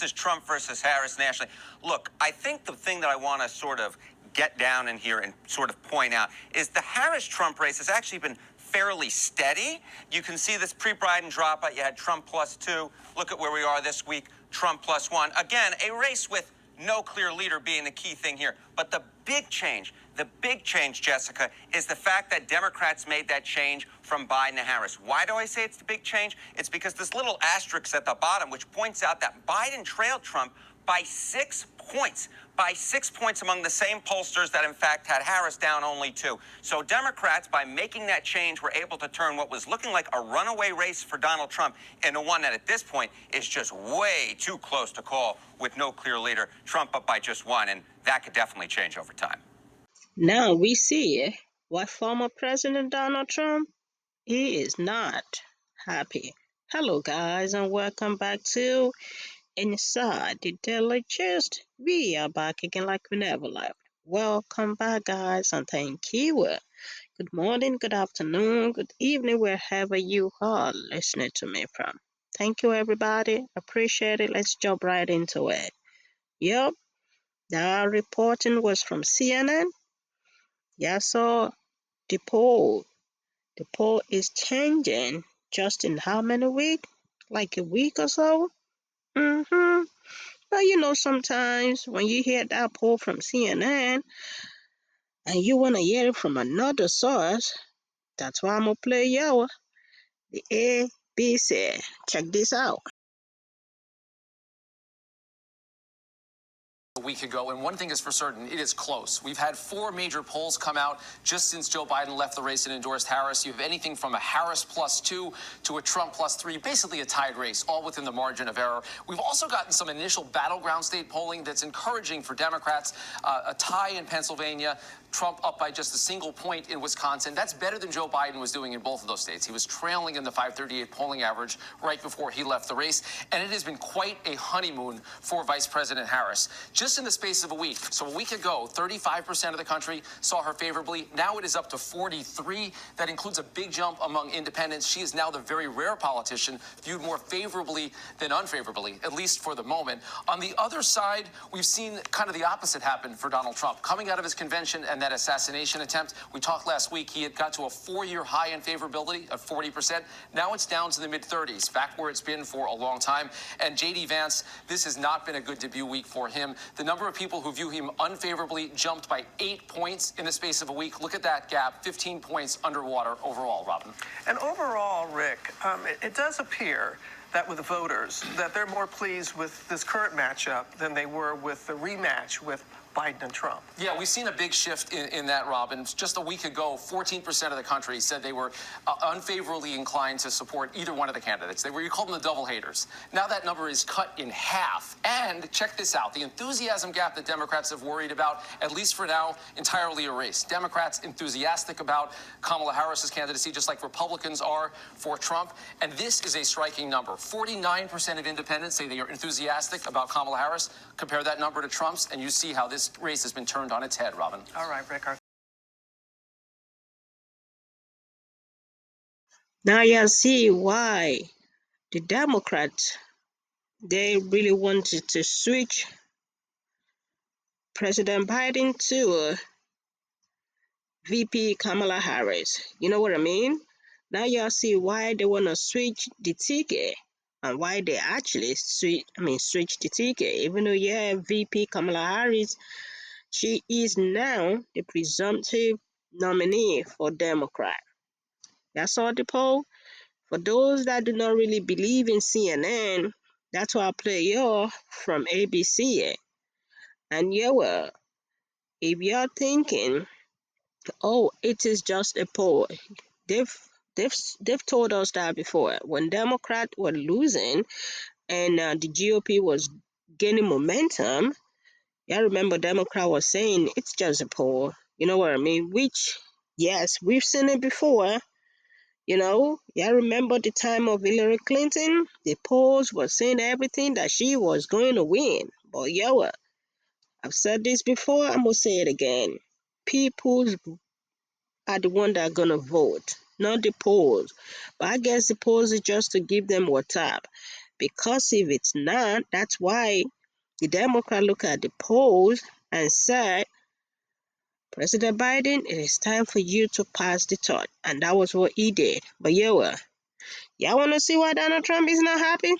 is Trump versus Harris nationally. Look, I think the thing that I want to sort of get down in here and sort of point out is the Harris-Trump race has actually been fairly steady. You can see this pre-Biden dropout. You had Trump +2. Look at where we are this week, Trump +1. Again, a race with no clear leader being the key thing here. But the big change, Jessica, is the fact that Democrats made that change from Biden to Harris. Why do I say it's the big change? It's because this little asterisk at the bottom, which points out that Biden trailed Trump by 6 points. By 6 points among the same pollsters that, in fact, had Harris down only 2. So Democrats, by making that change, were able to turn what was looking like a runaway race for Donald Trump into one that, at this point, is just way too close to call with no clear leader. Trump up by just 1, and that could definitely change over time. Now we see why former President Donald Trump is not happy. Hello, guys, and welcome back to Inside the Daily Gist. We are back again like we never left. Welcome back, guys, and thank you. Good morning, good afternoon, good evening, wherever you are listening to me from. Thank you, everybody. Appreciate it. Let's jump right into it. Yep, the reporting was from CNN. Yeah, so the poll. The poll is changing just in how many weeks? Like a week or so? Mm-hmm. But sometimes when you hear that poll from CNN and you want to hear it from another source, that's why I'm going to play you the ABC. Check this out. A week ago, and one thing is for certain, it is close. We've had 4 major polls come out just since Joe Biden left the race and endorsed Harris. You have anything from a Harris +2 to a Trump +3, basically a tied race, all within the margin of error. We've also gotten some initial battleground state polling that's encouraging for Democrats. A tie in Pennsylvania, Trump up by just a single point in Wisconsin. That's better than Joe Biden was doing in both of those states. He was trailing in the 538 polling average right before he left the race, and it has been quite a honeymoon for Vice President Harris. Just in the space of a week. So a week ago, 35% of the country saw her favorably. Now it is up to 43. That includes a big jump among independents. She is now the very rare politician viewed more favorably than unfavorably, at least for the moment. On the other side, we've seen kind of the opposite happen for Donald Trump. Coming out of his convention and that assassination attempt, we talked last week, he had got to a 4-year high in favorability of 40%. Now it's down to the mid-30s, back where it's been for a long time. And J.D. Vance, this has not been a good debut week for him. The number of people who view him unfavorably jumped by 8 points in the space of a week. Look at that gap, 15 points underwater overall, Robin. And overall, Rick, it does appear that with the voters, that they're more pleased with this current matchup than they were with the rematch with Biden and Trump. Yeah, we've seen a big shift in that, Robin. Just a week ago, 14% of the country said they were unfavorably inclined to support either one of the candidates. You called them the double haters. Now that number is cut in half. And check this out, the enthusiasm gap that Democrats have worried about, at least for now, entirely erased. Democrats enthusiastic about Kamala Harris's candidacy, just like Republicans are for Trump. And this is a striking number. 49% of independents say they are enthusiastic about Kamala Harris. Compare that number to Trump's, and you see how this race has been turned on its head, Robin. All right, Rick. Now you see why the Democrats, they really wanted to switch President Biden to VP Kamala Harris. You know what I mean? Now y'all see why they want to switch the ticket and why they actually switch the ticket. Even though VP Kamala Harris, she is now the presumptive nominee for Democrat. That's all the poll. For those that do not really believe in CNN, that's why I play y'all from ABC. And if you're thinking, oh, it is just a poll, they've told us that before. When Democrats were losing and the GOP was gaining momentum, I remember Democrat was saying it's just a poll. You know what I mean? Which, yes, we've seen it before. I remember the time of Hillary Clinton. The polls were saying everything that she was going to win. But I've said this before. I'm gonna say it again. People are the one that are gonna vote, not the polls. But I guess the polls is just to give them what's up. Because if it's not, that's why the Democrat look at the polls and said, President Biden, it is time for you to pass the torch. And that was what he did. But y'all want to see why Donald Trump is not happy?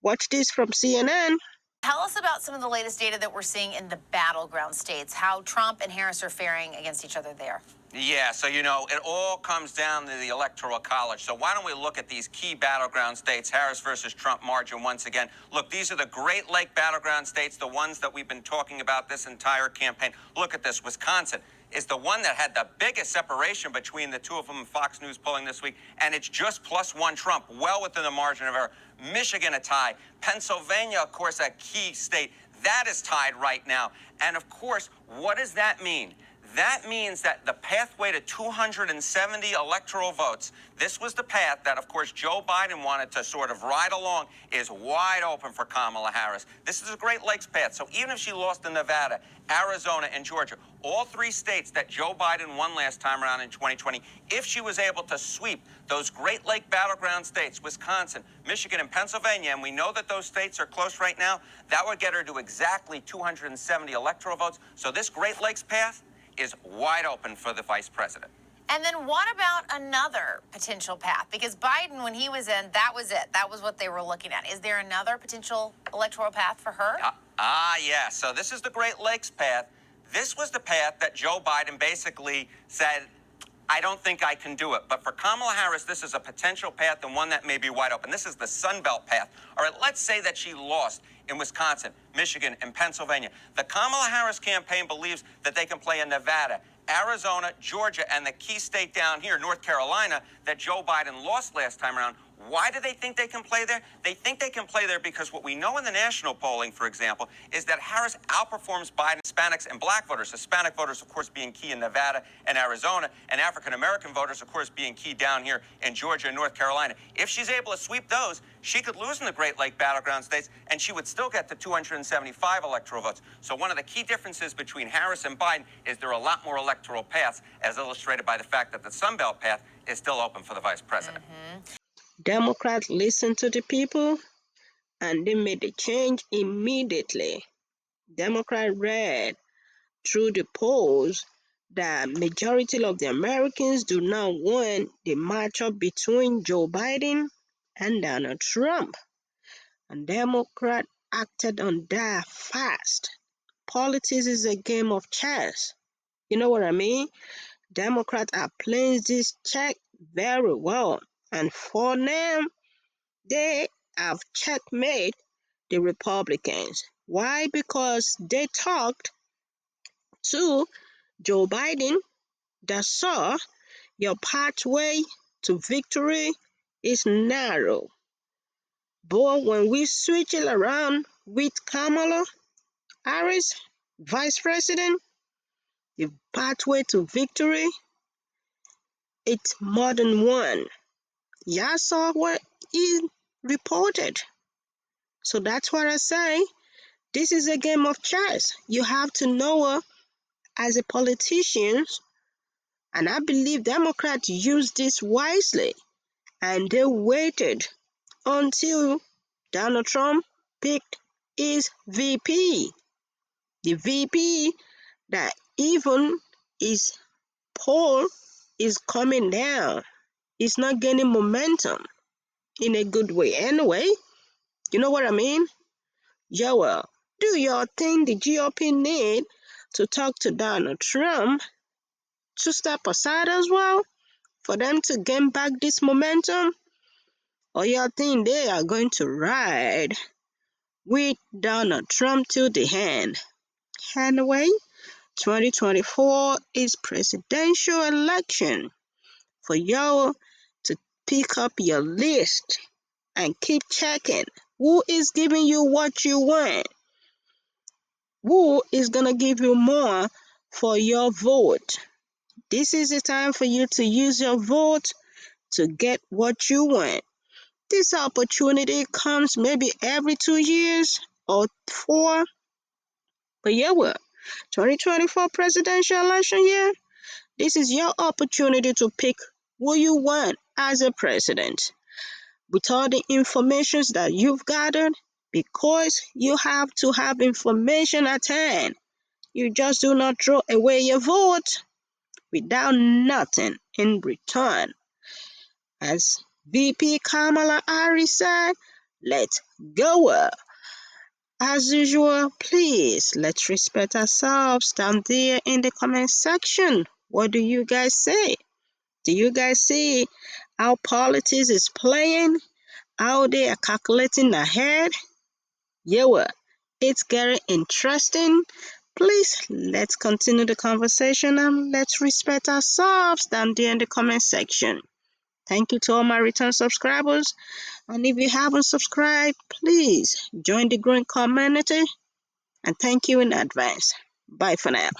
Watch this from CNN. Tell us about some of the latest data that we're seeing in the battleground states, how Trump and Harris are faring against each other there. Yeah, so it all comes down to the Electoral College. So why don't we look at these key battleground states, Harris versus Trump margin once again. Look, these are the Great Lake battleground states, the ones that we've been talking about this entire campaign. Look at this. Wisconsin is the one that had the biggest separation between the two of them in Fox News polling this week, and it's just +1 Trump, well within the margin of error. Michigan, a tie. Pennsylvania, of course, a key state. That is tied right now. And, of course, what does that mean? That means that the pathway to 270 electoral votes, this was the path that, of course, Joe Biden wanted to sort of ride along, is wide open for Kamala Harris. This is a Great Lakes path. So even if she lost in Nevada, Arizona, and Georgia, all three states that Joe Biden won last time around in 2020, if she was able to sweep those Great Lake battleground states, Wisconsin, Michigan, and Pennsylvania, and we know that those states are close right now, that would get her to exactly 270 electoral votes. So this Great Lakes path is wide open for the vice president. And then what about another potential path? Because Biden, when he was in, that was it. That was what they were looking at. Is there another potential electoral path for her? Yeah. So this is the Great Lakes path. This was the path that Joe Biden basically said, I don't think I can do it. But for Kamala Harris, this is a potential path and one that may be wide open. This is the Sun Belt path. All right, let's say that she lost in Wisconsin, Michigan, and Pennsylvania. The Kamala Harris campaign believes that they can play in Nevada, Arizona, Georgia, and the key state down here, North Carolina, that Joe Biden lost last time around. Why do they think they can play there? They think they can play there because what we know in the national polling, for example, is that Harris outperforms Biden, Hispanics, and black voters. Hispanic voters, of course, being key in Nevada and Arizona, and African-American voters, of course, being key down here in Georgia and North Carolina. If she's able to sweep those, she could lose in the Great Lake battleground states, and she would still get to 275 electoral votes. So one of the key differences between Harris and Biden is there are a lot more electoral paths, as illustrated by the fact that the Sun Belt path is still open for the vice president. Democrats listened to the people and they made the change immediately. Democrats read through the polls that majority of the Americans do not want the matchup between Joe Biden and Donald Trump. And Democrats acted on that fast. Politics is a game of chess. You know what I mean? Democrats are playing this check very well. And for them, they have checkmate the Republicans. Why? Because they talked to Joe Biden that saw your pathway to victory is narrow. But when we switch it around with Kamala Harris, Vice President, the pathway to victory, it's more than one. Y'all saw what he reported. So that's what I say. This is a game of chess. You have to know as a politician, and I believe Democrats use this wisely, and they waited until Donald Trump picked his VP. The VP that even his poll is coming down. It's not gaining momentum in a good way. Anyway, you know what I mean? Joel, do you think the GOP need to talk to Donald Trump to step aside as well for them to gain back this momentum? Or you think they are going to ride with Donald Trump till the end? Anyway, 2024 is presidential election for y'all to pick up your list and keep checking who is giving you what you want. Who is going to give you more for your vote? This is the time for you to use your vote to get what you want. This opportunity comes maybe every 2 years or 4. But yeah, what? 2024 presidential election year, this is your opportunity to pick who you want as a president. with all the informations that you've gathered, because you have to have information at hand. You just do not throw away your vote without nothing in return. As VP Kamala Harris said, let's go. As usual, please let's respect ourselves down there in the comment section. What do you guys say? Do you guys see how politics is playing? How they are calculating ahead? Yeah, it's getting interesting. Please let's continue the conversation and let's respect ourselves down there in the comment section. Thank you to all my return subscribers. And if you haven't subscribed, please join the growing community. And thank you in advance. Bye for now.